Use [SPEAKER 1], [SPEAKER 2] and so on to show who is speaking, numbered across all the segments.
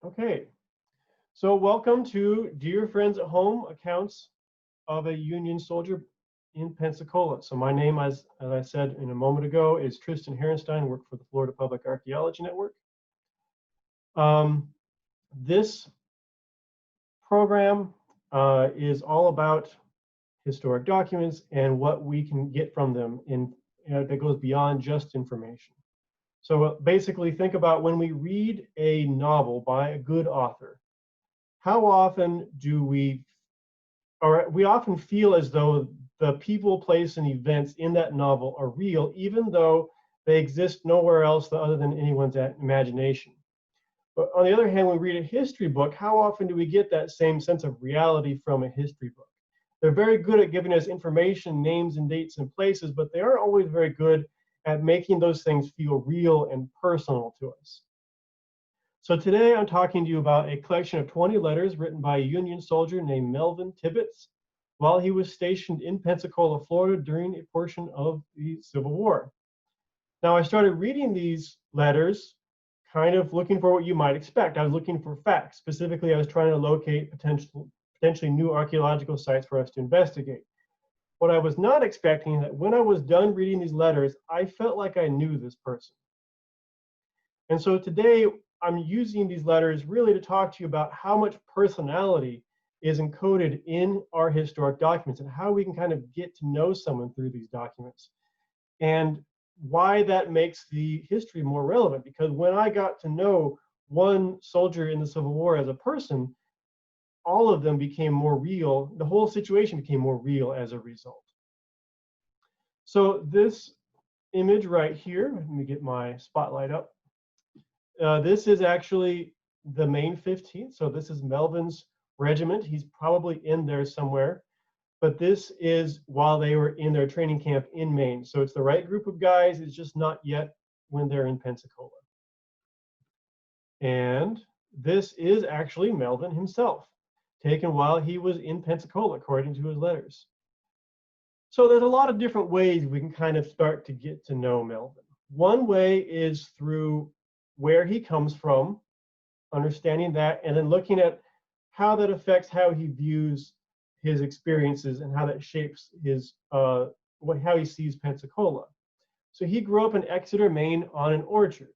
[SPEAKER 1] Okay, so welcome to Dear Friends at Home Accounts of a Union Soldier in Pensacola. So my name, as I said in a moment ago, is Tristan Herenstein, work for the Florida Public Archaeology Network. This program is all about historic documents and what we can get from them that goes beyond just information. So basically think about when we read a novel by a good author, how often do we often feel as though the people, place, and events in that novel are real, even though they exist nowhere else other than anyone's imagination. But on the other hand, when we read a history book, how often do we get that same sense of reality from a history book? They're very good at giving us information, names and dates and places, but they aren't always very good at making those things feel real and personal to us. So today I'm talking to you about a collection of 20 letters written by a Union soldier named Melvan Tibbetts while he was stationed in Pensacola, Florida during a portion of the Civil War. Now I started reading these letters kind of looking for what you might expect. I was looking for facts. Specifically, I was trying to locate potentially new archaeological sites for us to investigate. What I was not expecting is that when I was done reading these letters, I felt like I knew this person. And so today, I'm using these letters really to talk to you about how much personality is encoded in our historic documents and how we can kind of get to know someone through these documents, and why that makes the history more relevant. Because when I got to know one soldier in the Civil War as a person, all of them became more real. The whole situation became more real as a result. So this image right here, let me get my spotlight up. This is actually the Maine 15th. So this is Melvan's regiment. He's probably in there somewhere. But this is while they were in their training camp in Maine. So it's the right group of guys. It's just not yet when they're in Pensacola. And this is actually Melvan himself, taken while he was in Pensacola, according to his letters. So there's a lot of different ways we can kind of start to get to know Melvan. One way is through where he comes from, understanding that, and then looking at how that affects how he views his experiences and how that shapes his how he sees Pensacola. So he grew up in Exeter, Maine, on an orchard,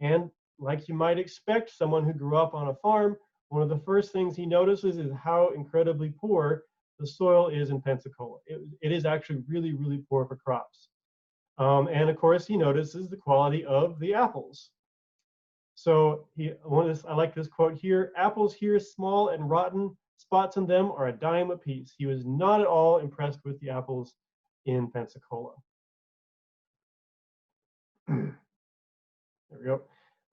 [SPEAKER 1] and like you might expect, someone who grew up on a farm, one of the first things he notices is how incredibly poor the soil is in Pensacola. It is actually really, really poor for crops. And of course, he notices the quality of the apples. So I like this quote here: "Apples here, small and rotten, spots in them are a dime apiece." He was not at all impressed with the apples in Pensacola. There we go.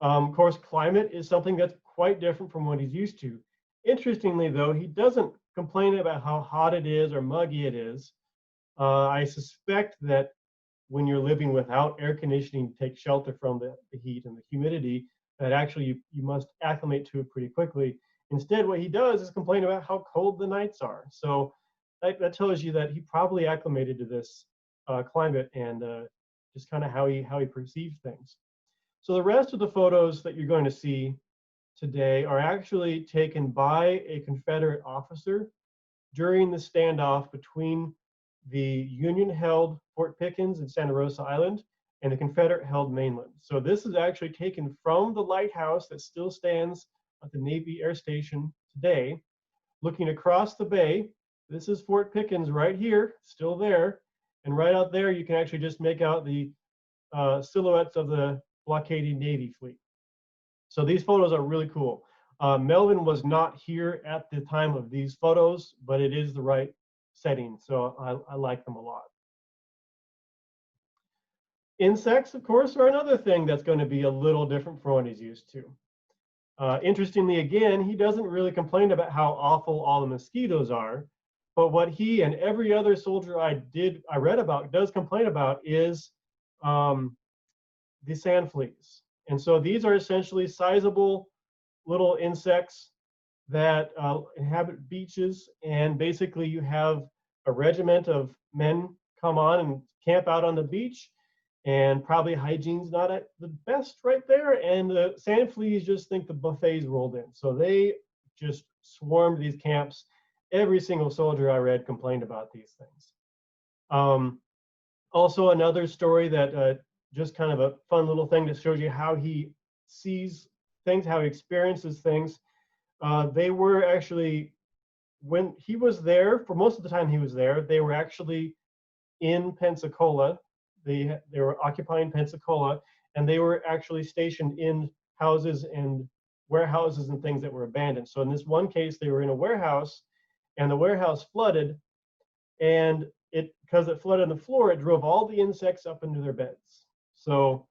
[SPEAKER 1] Of course, climate is something that's quite different from what he's used to. Interestingly, though, he doesn't complain about how hot it is or muggy it is. I suspect that when you're living without air conditioning to take shelter from the heat and the humidity, that actually you must acclimate to it pretty quickly. Instead, what he does is complain about how cold the nights are. So that tells you that he probably acclimated to this climate and just kind of how he perceives things. So the rest of the photos that you're going to see today are actually taken by a Confederate officer during the standoff between the Union-held Fort Pickens and Santa Rosa Island and the Confederate-held mainland. So this is actually taken from the lighthouse that still stands at the Navy Air Station today. Looking across the bay, this is Fort Pickens right here, still there. And right out there, you can actually just make out the silhouettes of the blockading Navy fleet. So these photos are really cool. Melvan was not here at the time of these photos, but it is the right setting, so I like them a lot. Insects, of course, are another thing that's going to be a little different from what he's used to. Interestingly, again, he doesn't really complain about how awful all the mosquitoes are, but what he and every other soldier I read about does complain about is the sand fleas. And so these are essentially sizable little insects that inhabit beaches, and basically you have a regiment of men come on and camp out on the beach, and probably hygiene's not at the best right there. And the sand fleas just think the buffets rolled in. So they just swarmed these camps. Every single soldier I read complained about these things. Also, another story that just kind of a fun little thing that shows you how he sees things, how he experiences things. They were actually, when he was there, for most of the time he was there, they were actually in Pensacola. They were occupying Pensacola, and they were actually stationed in houses and warehouses and things that were abandoned. So in this one case, they were in a warehouse, and the warehouse flooded, and because it flooded the floor, it drove all the insects up into their beds. So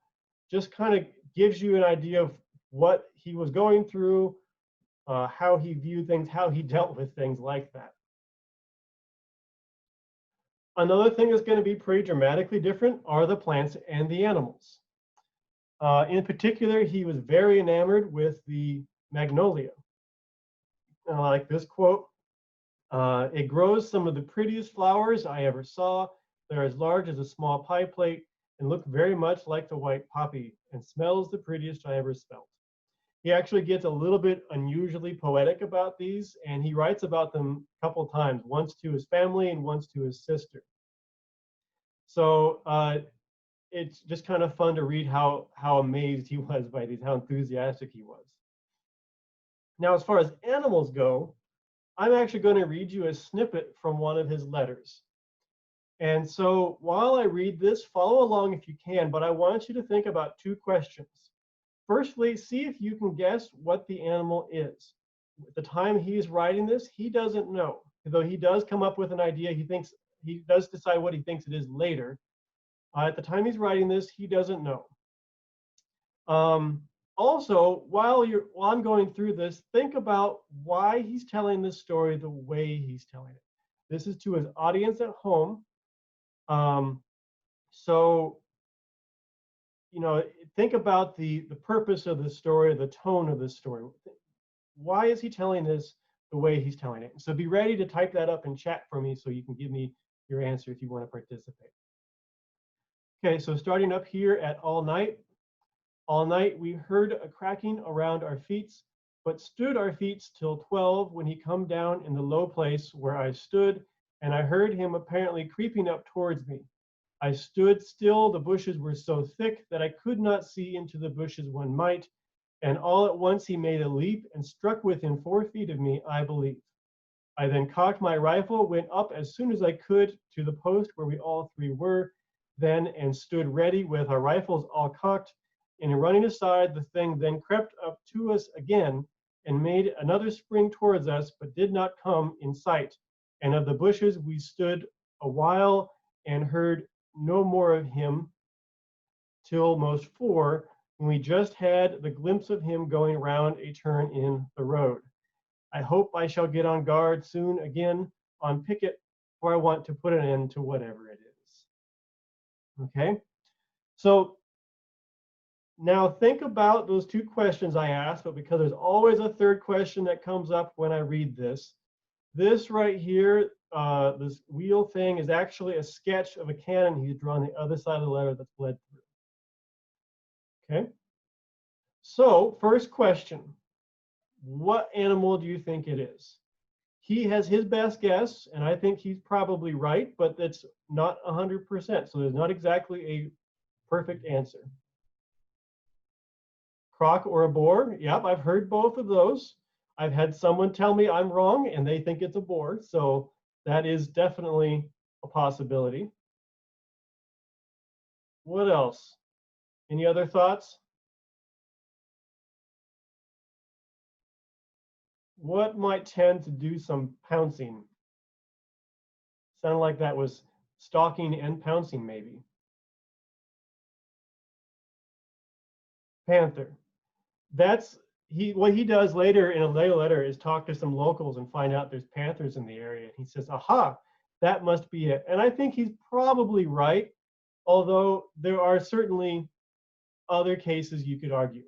[SPEAKER 1] just kind of gives you an idea of what he was going through, how he viewed things, how he dealt with things like that. Another thing that's going to be pretty dramatically different are the plants and the animals. In particular, he was very enamored with the magnolia. And I like this quote. It grows some of the prettiest flowers I ever saw. They're as large as a small pie plate and look very much like the white poppy and smells the prettiest I ever smelled. He actually gets a little bit unusually poetic about these, and he writes about them a couple times, once to his family and once to his sister. So it's just kind of fun to read how amazed he was by these, how enthusiastic he was. Now, as far as animals go, I'm actually going to read you a snippet from one of his letters. And so while I read this, follow along if you can, but I want you to think about two questions. Firstly, see if you can guess what the animal is. At the time he's writing this, he doesn't know, though he does come up with an idea. He does decide what he thinks it is later. At the time he's writing this, he doesn't know. Also, while I'm going through this, think about why he's telling this story the way he's telling it. This is to his audience at home. So, you know, think about the purpose of the story, the tone of the story. Why is he telling this the way he's telling it? So be ready to type that up in chat for me so you can give me your answer if you want to participate. Okay, so starting up here at all night. All night we heard a cracking around our feet, but stood our feet till 12 when he come down in the low place where I stood, and I heard him apparently creeping up towards me. I stood still, the bushes were so thick that I could not see into the bushes one might, and all at once he made a leap and struck within 4 feet of me, I believe. I then cocked my rifle, went up as soon as I could to the post where we all three were, then and stood ready with our rifles all cocked, and in running aside, the thing then crept up to us again and made another spring towards us, but did not come in sight. And of the bushes we stood a while and heard no more of him till most 4, when we just had the glimpse of him going round a turn in the road. I hope I shall get on guard soon again on picket, for I want to put an end to whatever it is. Okay, so now think about those two questions I asked, but because there's always a third question that comes up when I read this. This right here, this wheel thing is actually a sketch of a cannon he's drawn the other side of the letter that's bled through. Okay, so first question, what animal do you think it is? He has his best guess, and I think he's probably right, but that's not 100%, so there's not exactly a perfect answer. Croc or a boar? Yep, I've heard both of those. I've had someone tell me I'm wrong and they think it's a boar, so that is definitely a possibility. What else? Any other thoughts? What might tend to do some pouncing? Sounded like that was stalking and pouncing, maybe. Panther. That's what he does later in a later letter is talk to some locals and find out there's panthers in the area. He says, aha, that must be it. And I think he's probably right, although there are certainly other cases you could argue.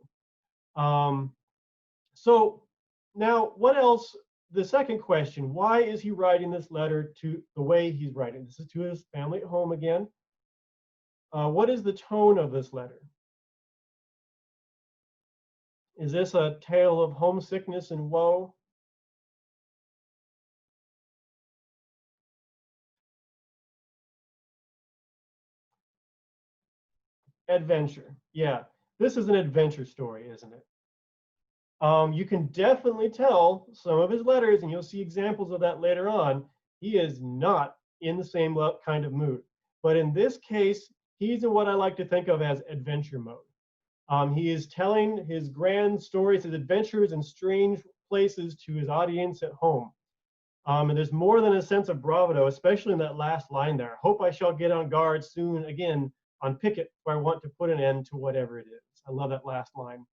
[SPEAKER 1] So now what else? The second question, why is he writing this letter to the way he's writing? This is to his family at home again. What is the tone of this letter? Is this a tale of homesickness and woe? Adventure. Yeah, this is an adventure story, isn't it? You can definitely tell some of his letters, and you'll see examples of that later on. He is not in the same kind of mood. But in this case, he's in what I like to think of as adventure mode. He is telling his grand stories, his adventures in strange places to his audience at home. And there's more than a sense of bravado, especially in that last line there. Hope I shall get on guard soon again on picket, where I want to put an end to whatever it is. I love that last line.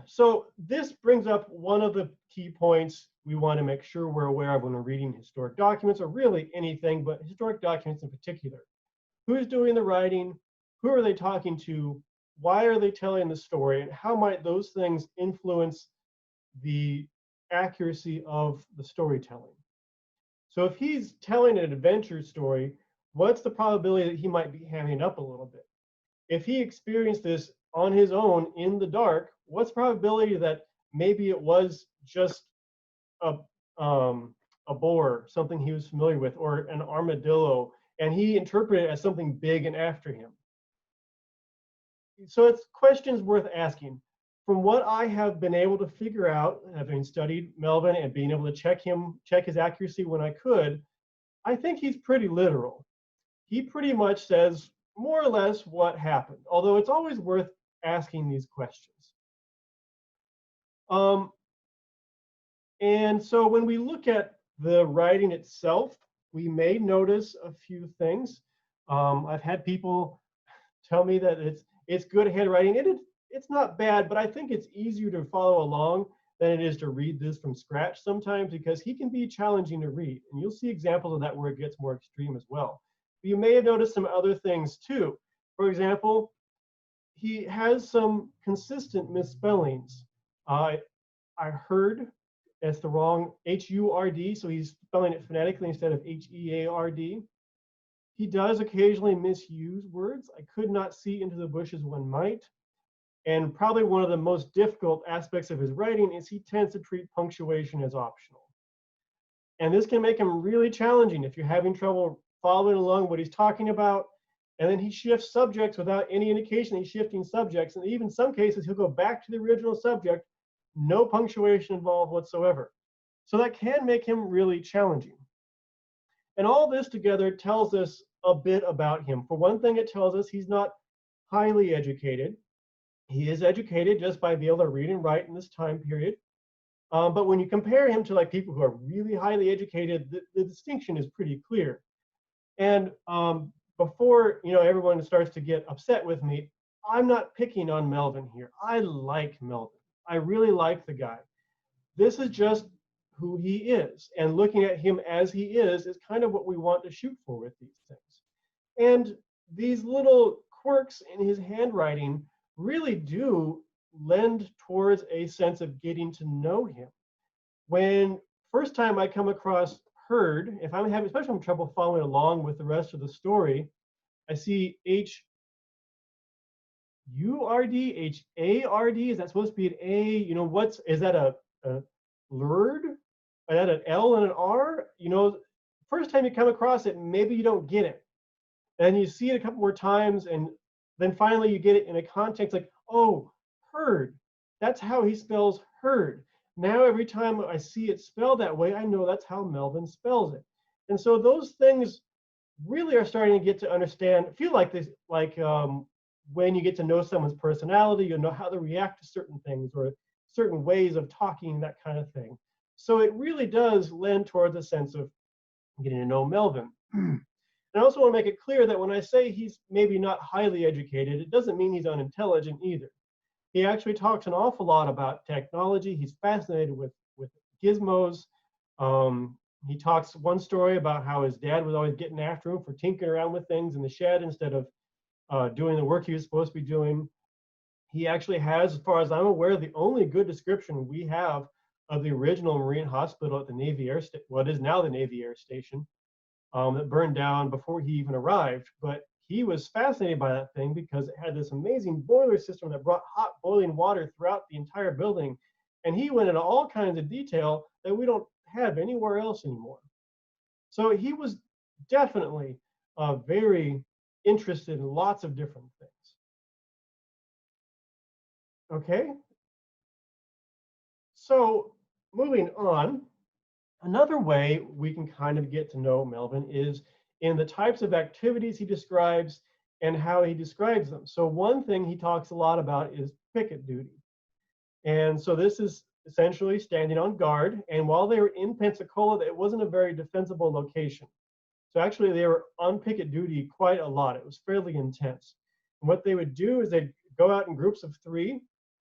[SPEAKER 1] So this brings up one of the key points we want to make sure we're aware of when we're reading historic documents, or really anything, but historic documents in particular. Who's doing the writing? Who are they talking to? Why are they telling the story? And how might those things influence the accuracy of the storytelling? So if he's telling an adventure story, what's the probability that he might be hamming up a little bit? If he experienced this on his own in the dark, what's the probability that maybe it was just a a boar, something he was familiar with, or an armadillo, and he interpreted it as something big and after him? So it's questions worth asking. From what I have been able to figure out, having studied Melvin and being able to check his accuracy when I could, I think he's pretty literal. He pretty much says more or less what happened, although it's always worth asking these questions. And so when we look at the writing itself, we may notice a few things. I've had people tell me that it's good handwriting, and it's not bad, but I think it's easier to follow along than it is to read this from scratch sometimes, because he can be challenging to read. And you'll see examples of that where it gets more extreme as well. But you may have noticed some other things too. For example, he has some consistent misspellings. I heard it's the wrong H-U-R-D, so he's spelling it phonetically instead of H-E-A-R-D. He does occasionally misuse words. I could not see into the bushes one might. And probably one of the most difficult aspects of his writing is he tends to treat punctuation as optional. And this can make him really challenging if you're having trouble following along what he's talking about. And then he shifts subjects without any indication he's shifting subjects. And even in some cases, he'll go back to the original subject, no punctuation involved whatsoever. So that can make him really challenging. And all this together tells us a bit about him. For one thing, it tells us he's not highly educated. He is educated just by being able to read and write in this time period. But when you compare him to like people who are really highly educated, the distinction is pretty clear. And before everyone starts to get upset with me, I'm not picking on Melvin here. I like Melvin. I really like the guy. This is just who he is, and looking at him as he is kind of what we want to shoot for with these things. And these little quirks in his handwriting really do lend towards a sense of getting to know him. When first time I come across heard, if I'm having especially trouble following along with the rest of the story, I see H-U-R-D, H-A-R-D. Is that supposed to be an A? Is that a lurd? Is that an L and an R? First time you come across it, maybe you don't get it. And you see it a couple more times, and then finally you get it in a context like, oh, heard. That's how he spells heard. Now every time I see it spelled that way, I know that's how Melvin spells it. And so those things really are starting to get to understand, feel like this, like when you get to know someone's personality, you'll know how they react to certain things or certain ways of talking, that kind of thing. So it really does lend towards a sense of getting to know Melvin. And I also want to make it clear that when I say he's maybe not highly educated, it doesn't mean he's unintelligent either. He actually talks an awful lot about technology. He's fascinated with gizmos. He talks one story about how his dad was always getting after him for tinkering around with things in the shed instead of doing the work he was supposed to be doing. He actually has, as far as I'm aware, the only good description we have of the original Marine Hospital at the Navy Air Station, what is now the Navy Air Station. that burned down before he even arrived. But he was fascinated by that thing because it had this amazing boiler system that brought hot boiling water throughout the entire building. And he went into all kinds of detail that we don't have anywhere else anymore. So he was definitely very interested in lots of different things. Okay, so moving on, another way we can kind of get to know Melvin is in the types of activities he describes and how he describes them. So one thing he talks a lot about is picket duty. And so this is essentially standing on guard. And while they were in Pensacola, it wasn't a very defensible location. So actually they were on picket duty quite a lot. It was fairly intense. And what they would do is they'd go out in groups of 3.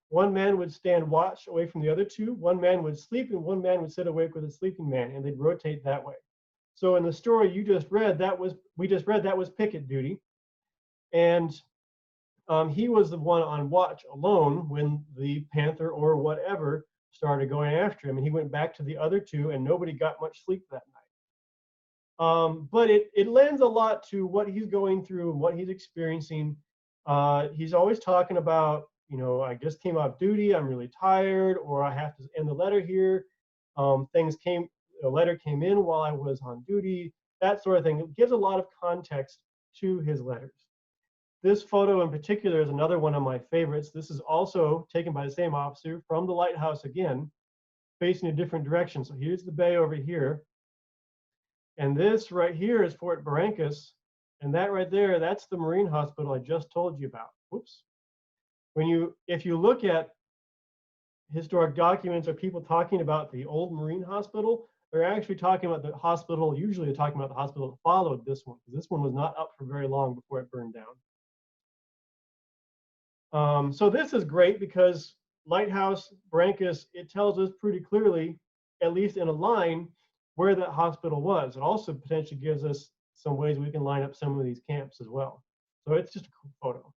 [SPEAKER 1] One man would stand watch away from the other 2. One man would sleep and one man would sit awake with a sleeping man, and they'd rotate that way. So in the story you just read, that was picket duty. And he was the one on watch alone when the panther or whatever started going after him, and he went back to the other 2, and nobody got much sleep that night. But it lends a lot to what he's going through and what he's experiencing. He's always talking about, you know, I just came off duty, I'm really tired, or I have to end the letter here. A letter came in while I was on duty, that sort of thing. It gives a lot of context to his letters. This photo in particular is another one of my favorites. This is also taken by the same officer from the lighthouse again, facing a different direction. So here's the bay over here. And this right here is Fort Barrancas. And that right there, that's the Marine Hospital I just told you about. Whoops. If you look at historic documents or people talking about the old Marine Hospital, they're actually talking about the hospital, usually they're talking about the hospital that followed this one, because this one was not up for very long before it burned down. So this is great because Lighthouse, Barrancas, it tells us pretty clearly, at least in a line, where that hospital was. It also potentially gives us some ways we can line up some of these camps as well. So it's just a cool photo.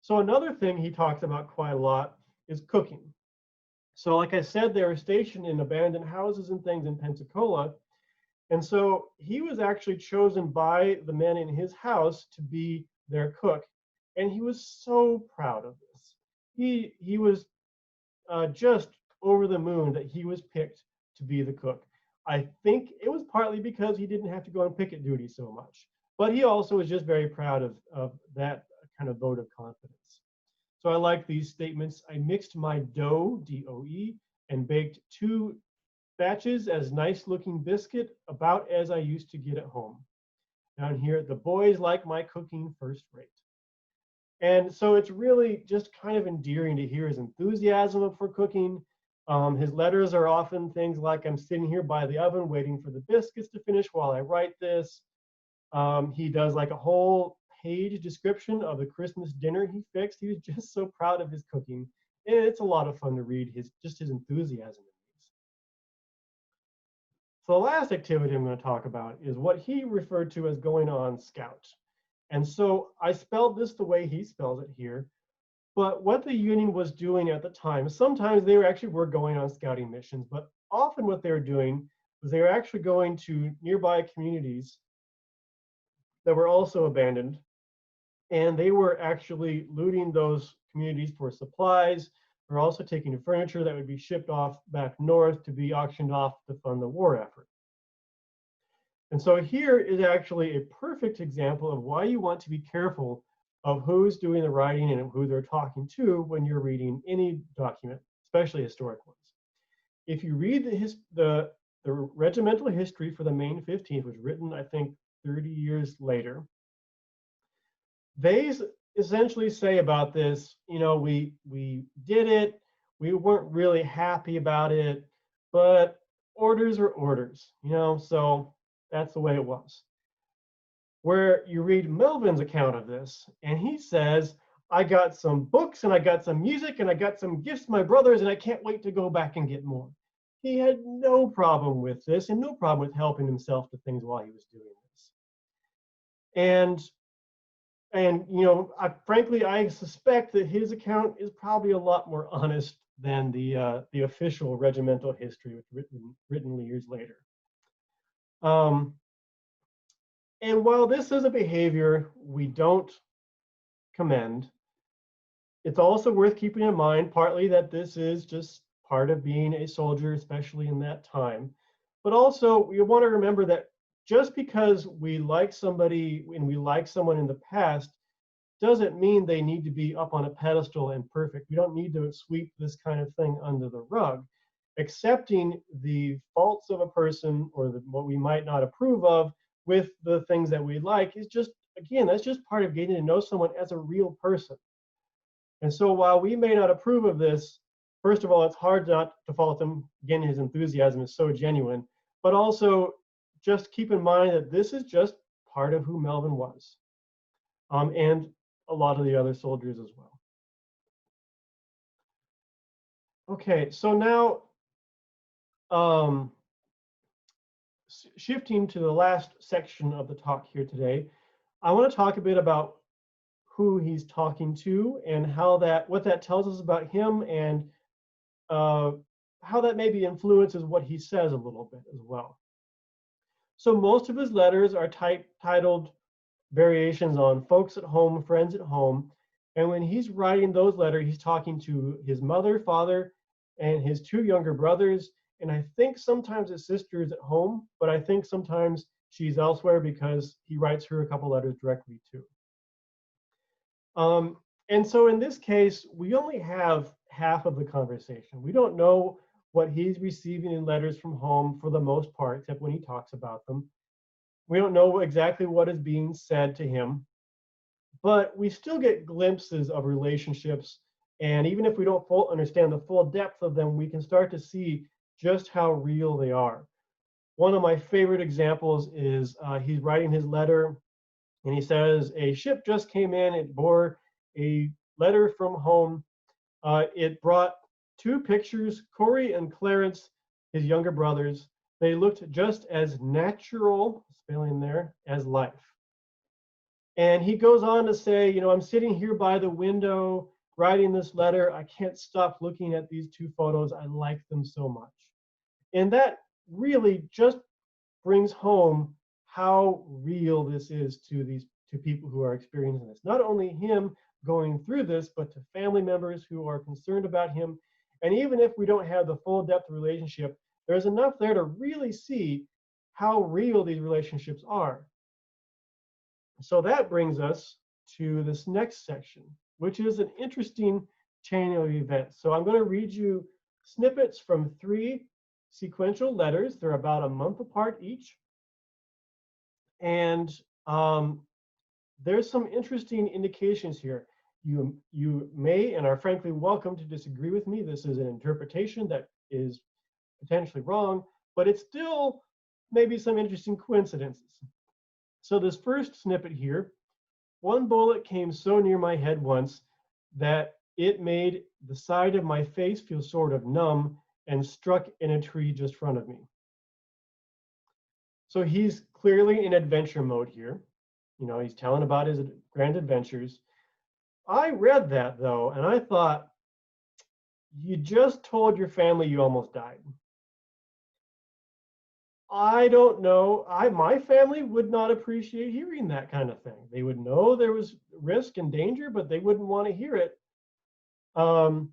[SPEAKER 1] So another thing he talks about quite a lot is cooking. So like I said, they were stationed in abandoned houses and things in Pensacola. And so he was actually chosen by the men in his house to be their cook. And he was so proud of this. He was just over the moon that he was picked to be the cook. I think it was partly because he didn't have to go on picket duty so much, but he also was just very proud of that kind of vote of confidence. So I like these statements. I mixed my dough, D-O-E, and baked 2 batches as nice looking biscuit, about as I used to get at home. Down here, the boys like my cooking first rate. And so it's really just kind of endearing to hear his enthusiasm for cooking. His letters are often things like, I'm sitting here by the oven waiting for the biscuits to finish while I write this. He does like a whole page description of the Christmas dinner he fixed. He was just so proud of his cooking. And it's a lot of fun to read his enthusiasm in these. So the last activity I'm going to talk about is what he referred to as going on scout. And so I spelled this the way he spells it here. But what the Union was doing at the time, sometimes they were going on scouting missions, but often what they were doing was they were actually going to nearby communities that were also abandoned. And they were actually looting those communities for supplies. They're also taking furniture that would be shipped off back north to be auctioned off to fund the war effort. And so here is actually a perfect example of why you want to be careful of who's doing the writing and who they're talking to when you're reading any document, especially historic ones. If you read the regimental history for the Maine 15th, was written, I think, 30 years later, they essentially say about this, you know, we did it, we weren't really happy about it, but orders are orders, you know, so that's the way it was. Where you read Melvin's account of this, and he says, I got some books and I got some music and I got some gifts to my brothers and I can't wait to go back and get more. He had no problem with this and no problem with helping himself to things while he was doing this. And you know, frankly, I suspect that his account is probably a lot more honest than the official regimental history, which written years later. Um, and while this is a behavior we don't commend, it's also worth keeping in mind partly that this is just part of being a soldier, especially in that time. But also, we want to remember that just because we like somebody and we like someone in the past doesn't mean they need to be up on a pedestal and perfect. We don't need to sweep this kind of thing under the rug. Accepting the faults of a person or what we might not approve of with the things that we like is just, again, that's just part of getting to know someone as a real person. And so while we may not approve of this, first of all, it's hard not to fault him. Again, his enthusiasm is so genuine. But also, just keep in mind that this is just part of who Melvin was, and a lot of the other soldiers as well. Okay, so now um, shifting to the last section of the talk here today, I want to talk a bit about who he's talking to and what that tells us about him, and how that maybe influences what he says a little bit as well. So most of his letters are titled variations on folks at home, friends at home. And when he's writing those letters, he's talking to his mother, father, and his two younger brothers. And I think sometimes his sister is at home, but I think sometimes she's elsewhere because he writes her a couple letters directly too. And so in this case, we only have half of the conversation. We don't know what he's receiving in letters from home for the most part, except when he talks about them. We don't know exactly what is being said to him, but we still get glimpses of relationships. And even if we don't understand the full depth of them, we can start to see just how real they are. One of my favorite examples is he's writing his letter, and he says, a ship just came in. It bore a letter from home. It brought two pictures, Corey and Clarence, his younger brothers. They looked just as natural, spelling there, as life. And he goes on to say, I'm sitting here by the window writing this letter. I can't stop looking at these two photos. I like them so much. And that really just brings home how real this is to people who are experiencing this. Not only him going through this, but to family members who are concerned about him. And even if we don't have the full depth of relationship, there's enough there to really see how real these relationships are. So that brings us to this next section, which is an interesting chain of events. So I'm going to read you snippets from 3 sequential letters. They're about a month apart each. And there's some interesting indications here. You may and are frankly welcome to disagree with me. This is an interpretation that is potentially wrong, but it's still maybe some interesting coincidences. So this first snippet here, one bullet came so near my head once that it made the side of my face feel sort of numb and struck in a tree just in front of me. So he's clearly in adventure mode here. He's telling about his grand adventures. I read that though, and I thought, you just told your family you almost died. I don't know. My family would not appreciate hearing that kind of thing. They would know there was risk and danger, but they wouldn't want to hear it. But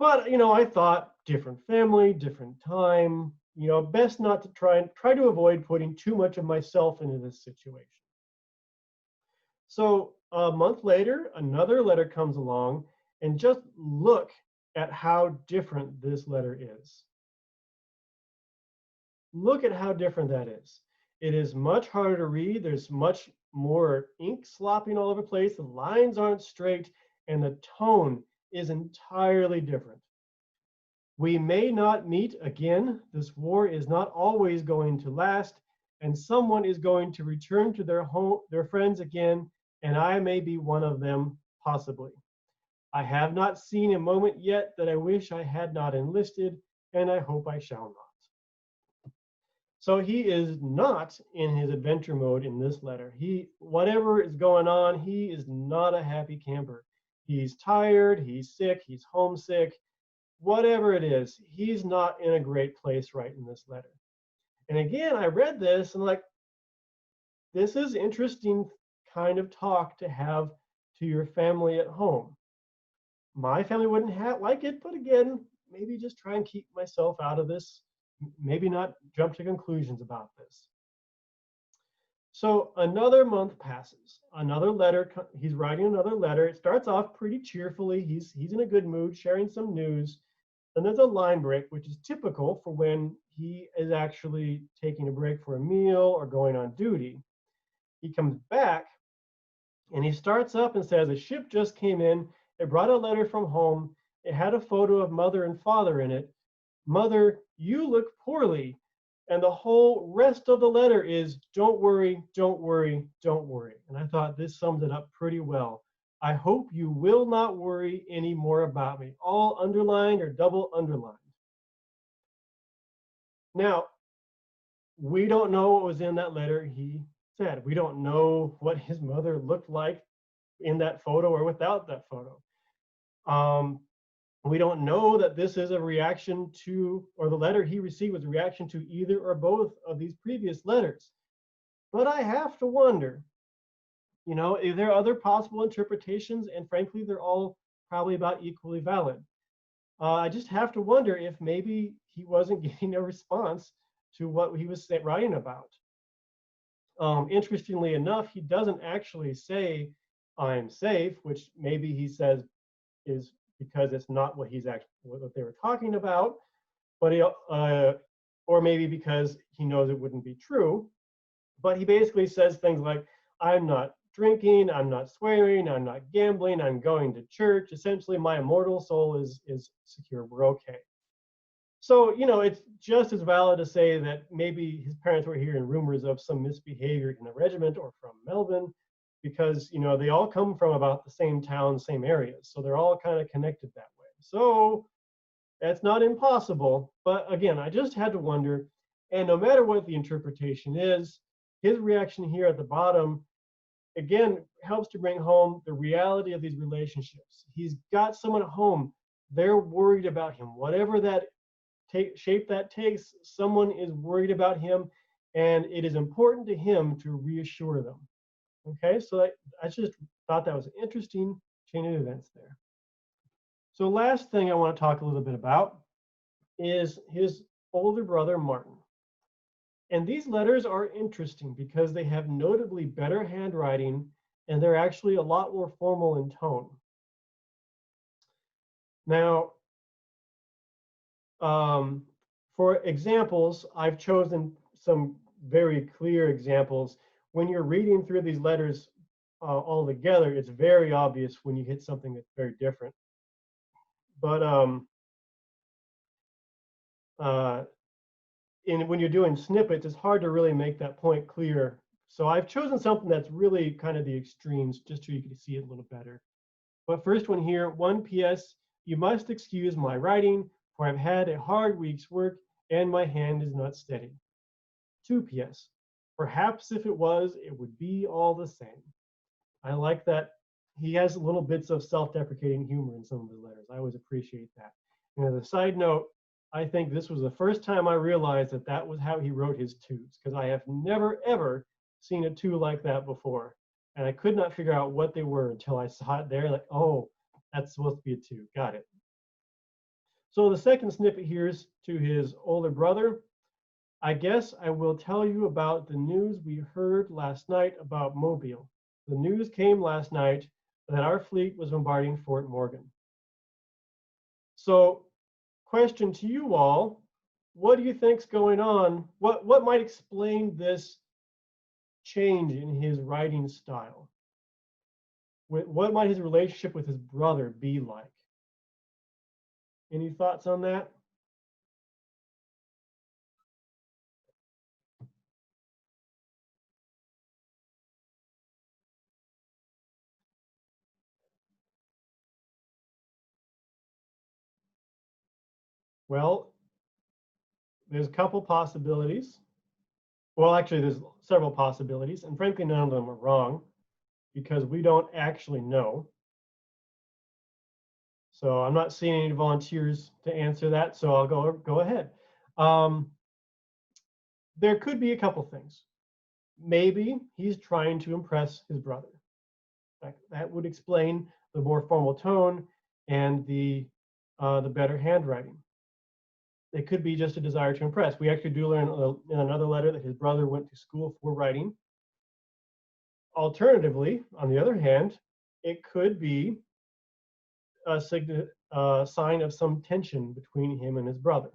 [SPEAKER 1] I thought different family, different time. Best not to try to avoid putting too much of myself into this situation. So a month later, another letter comes along, and just look at how different this letter is. Look at how different that is. It is much harder to read. There's much more ink slopping all over the place. The lines aren't straight, and the tone is entirely different. We may not meet again. This war is not always going to last, and someone is going to return to their friends again, and I may be one of them, possibly. I have not seen a moment yet that I wish I had not enlisted, and I hope I shall not. So he is not in his adventure mode in this letter. Whatever is going on, he is not a happy camper. He's tired, he's sick, he's homesick, whatever it is, he's not in a great place right in this letter. And again, I read this and like, this is interesting kind of talk to have to your family at home. My family wouldn't like it, but again, maybe just try and keep myself out of this. Maybe not jump to conclusions about this. So another month passes. Another letter. He's writing another letter. It starts off pretty cheerfully. He's in a good mood, sharing some news. And there's a line break, which is typical for when he is actually taking a break for a meal or going on duty. He comes back and he starts up and says, a ship just came in. It brought a letter from home. It had a photo of mother and father in it. Mother, you look poorly. And the whole rest of the letter is, don't worry, don't worry, don't worry. And I thought this sums it up pretty well. I hope you will not worry any more about me. All underlined or double underlined. Now, we don't know what was in that letter he said. We don't know what his mother looked like in that photo or without that photo. We don't know that this is a reaction to, or the letter he received was a reaction to either or both of these previous letters. But I have to wonder, if there are other possible interpretations, and frankly, they're all probably about equally valid. I just have to wonder if maybe he wasn't getting a response to what he was writing about. Interestingly enough, he doesn't actually say, I'm safe, which maybe he says is because it's not what what they were talking about, but or maybe because he knows it wouldn't be true. But he basically says things like, I'm not drinking, I'm not swearing, I'm not gambling, I'm going to church. Essentially, my immortal soul is secure, we're okay. So, it's just as valid to say that maybe his parents were hearing rumors of some misbehavior in the regiment or from Melvan, because, they all come from about the same town, same areas. So they're all kind of connected that way. So that's not impossible. But again, I just had to wonder, and no matter what the interpretation is, his reaction here at the bottom, again, helps to bring home the reality of these relationships. He's got someone at home. They're worried about him. Whatever that shape that takes, someone is worried about him, and it is important to him to reassure them. Okay, so I just thought that was an interesting chain of events there. So last thing I want to talk a little bit about is his older brother, Martin. And these letters are interesting because they have notably better handwriting, and they're actually a lot more formal in tone. Now, for examples, I've chosen some very clear examples. When you're reading through these letters all together, it's very obvious when you hit something that's very different. But when you're doing snippets, it's hard to really make that point clear. So I've chosen something that's really kind of the extremes, just so you can see it a little better. But first one here, 1 PS, you must excuse my writing, for I've had a hard week's work and my hand is not steady. 2 PS, perhaps if it was, it would be all the same. I like that he has little bits of self-deprecating humor in some of his letters. I always appreciate that. And as a side note, I think this was the first time I realized that that was how he wrote his twos, because I have never, ever seen a two like that before. And I could not figure out what they were until I saw it there, like, oh, that's supposed to be a two. Got it. So the second snippet here is to his older brother. I guess I will tell you about the news we heard last night about Mobile. The news came last night that our fleet was bombarding Fort Morgan. So, question to you all, what do you think's going on? What might explain this change in his writing style? What might his relationship with his brother be like? Any thoughts on that? Well, there's a couple possibilities. Well, actually, there's several possibilities, and frankly, none of them are wrong because we don't actually know. So I'm not seeing any volunteers to answer that, so I'll go ahead. There could be a couple things. Maybe he's trying to impress his brother. That would explain the more formal tone and the better handwriting. It could be just a desire to impress. We actually do learn in another letter that his brother went to school for writing. Alternatively, on the other hand, it could be a sign of some tension between him and his brother.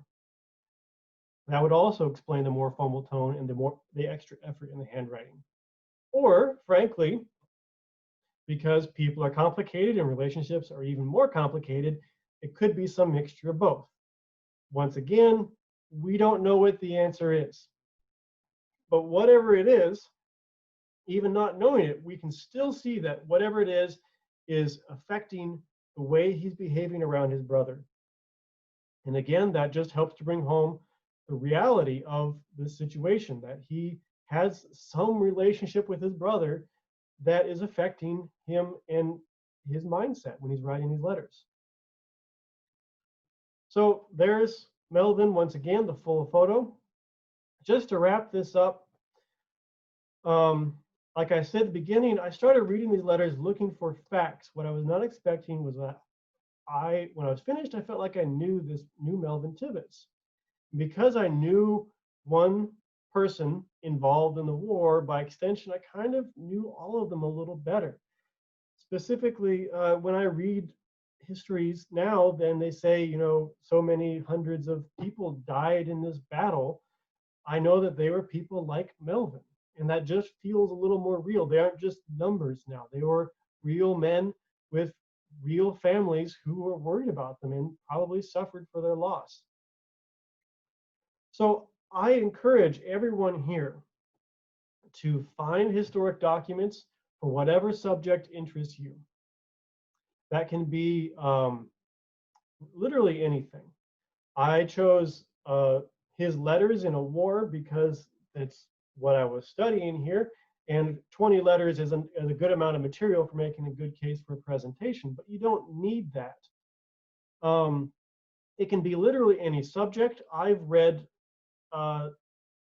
[SPEAKER 1] That would also explain the more formal tone and the extra effort in the handwriting. Or, frankly, because people are complicated and relationships are even more complicated, it could be some mixture of both. Once again, we don't know what the answer is. But whatever it is, even not knowing it, we can still see that whatever it is affecting the way he's behaving around his brother. And again, that just helps to bring home the reality of the situation, that he has some relationship with his brother that is affecting him and his mindset when he's writing these letters. So there's Melvin once again, the full photo. Just to wrap this up, like I said at the beginning, I started reading these letters looking for facts. What I was not expecting was that when I was finished, I felt like I knew Melvan Tibbetts. Because I knew one person involved in the war, by extension, I kind of knew all of them a little better. Specifically, when I read histories now, then they say, you know, so many hundreds of people died in this battle. I know that they were people like Melvin, and that just feels a little more real. They aren't just numbers now. They were real men with real families who were worried about them and probably suffered for their loss. So I encourage everyone here to find historic documents for whatever subject interests you. That can be literally anything. I chose his letters in a war because it's what I was studying here, and 20 letters is a good amount of material for making a good case for a presentation, but you don't need that. It can be literally any subject. I've read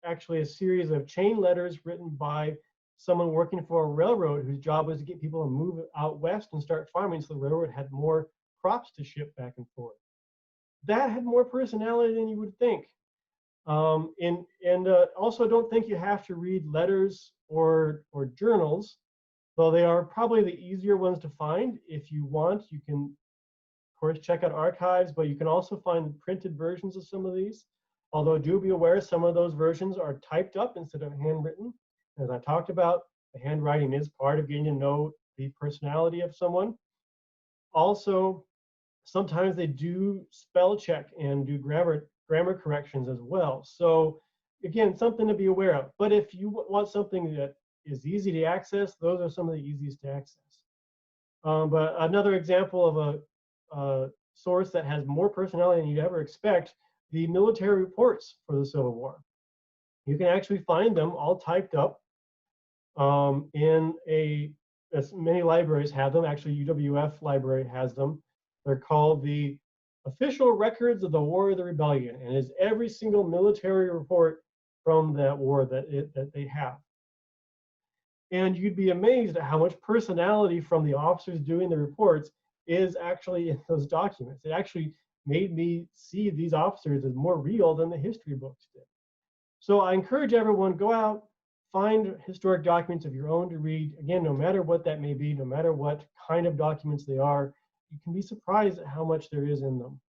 [SPEAKER 1] actually a series of chain letters written by someone working for a railroad whose job was to get people to move out west and start farming so the railroad had more crops to ship back and forth. That had more personality than you would think. Also don't think you have to read letters or journals, though they are probably the easier ones to find. If you want, you can, of course, check out archives, but you can also find printed versions of some of these. Although do be aware, some of those versions are typed up instead of handwritten. As I talked about, the handwriting is part of getting to know the personality of someone. Also, sometimes they do spell check and do grammar corrections as well. So again, something to be aware of. But if you want something that is easy to access, those are some of the easiest to access. But another example of a source that has more personality than you'd ever expect, the military reports for the Civil War. You can actually find them all typed up as many libraries have them. Actually, UWF library has them. They're called the Official Records of the War of the Rebellion, and it's every single military report from that war that they have. And you'd be amazed at how much personality from the officers doing the reports is actually in those documents. It actually made me see these officers as more real than the history books did. So I encourage everyone, go out, find historic documents of your own to read. Again, no matter what that may be, no matter what kind of documents they are, you can be surprised at how much there is in them.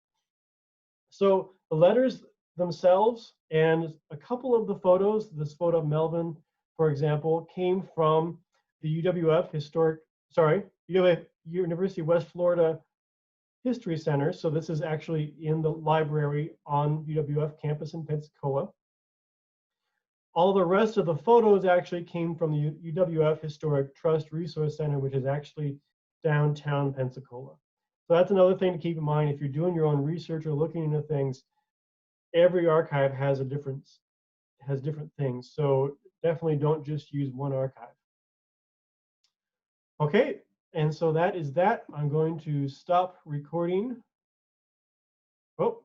[SPEAKER 1] So the letters themselves and a couple of the photos, this photo of Melvin, for example, came from the UWF University of West Florida History Center. So this is actually in the library on UWF campus in Pensacola. All the rest of the photos actually came from the UWF Historic Trust Resource Center, which is actually downtown Pensacola. So that's another thing to keep in mind if you're doing your own research or looking into things. Every archive has different things. So definitely don't just use one archive. Okay, and so that is that. I'm going to stop recording. Oh,